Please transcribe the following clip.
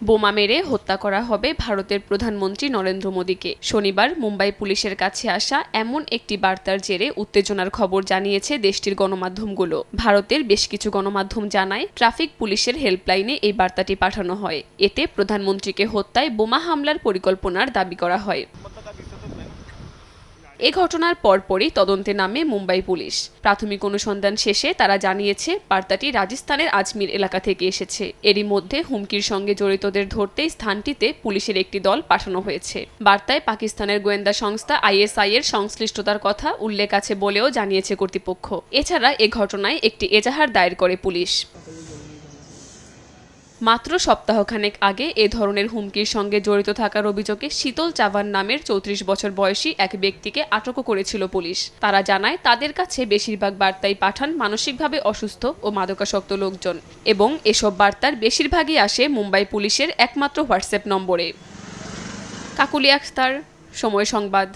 বোমা মেরে হত্যা করা হবে ভারতের প্রধানমন্ত্রী নরেন্দ্র মোদীকে। শনিবার মুম্বাই পুলিশের কাছে আসা এমন একটি বার্তার জেরে উত্তেজনার খবর জানিয়েছে দেশটির গণমাধ্যমগুলো। ভারতের বেশ কিছু গণমাধ্যম জানায়, ট্রাফিক পুলিশের হেল্পলাইনে এই বার্তাটি পাঠানো হয়। এতে প্রধানমন্ত্রীকে হত্যায় বোমা হামলার পরিকল্পনার দাবি করা হয়। এ ঘটনার পরপরই তদন্তে নামে মুম্বাই পুলিশ। প্রাথমিক অনুসন্ধান শেষে তারা জানিয়েছে, বার্তাটি রাজস্থানের আজমির এলাকা থেকে এসেছে। এরই মধ্যে হুমকির সঙ্গে জড়িতদের ধরতে স্থানটিতে পুলিশের একটি দল পাঠানো হয়েছে। বার্তায় পাকিস্তানের গোয়েন্দা সংস্থা ISI এর সংশ্লিষ্টতার কথা উল্লেখ আছে বলেও জানিয়েছে কর্তৃপক্ষ। এছাড়া এ ঘটনায় একটি এজাহার দায়ের করে পুলিশ। মাত্র সপ্তাহখানেক আগে এ ধরনের হুমকির সঙ্গে জড়িত থাকার অভিযোগে শীতল চাভান নামের 34 বছর বয়সী এক ব্যক্তিকে আটকও করেছিল পুলিশ। তারা জানায়, তাদের কাছে বেশিরভাগ বার্তাই পাঠান মানসিকভাবে অসুস্থ ও মাদকাসক্ত লোকজন, এবং এসব বার্তার বেশিরভাগই আসে মুম্বাই পুলিশের একমাত্র হোয়াটসঅ্যাপ নম্বরে। কাকুলি আখতার, সময় সংবাদ।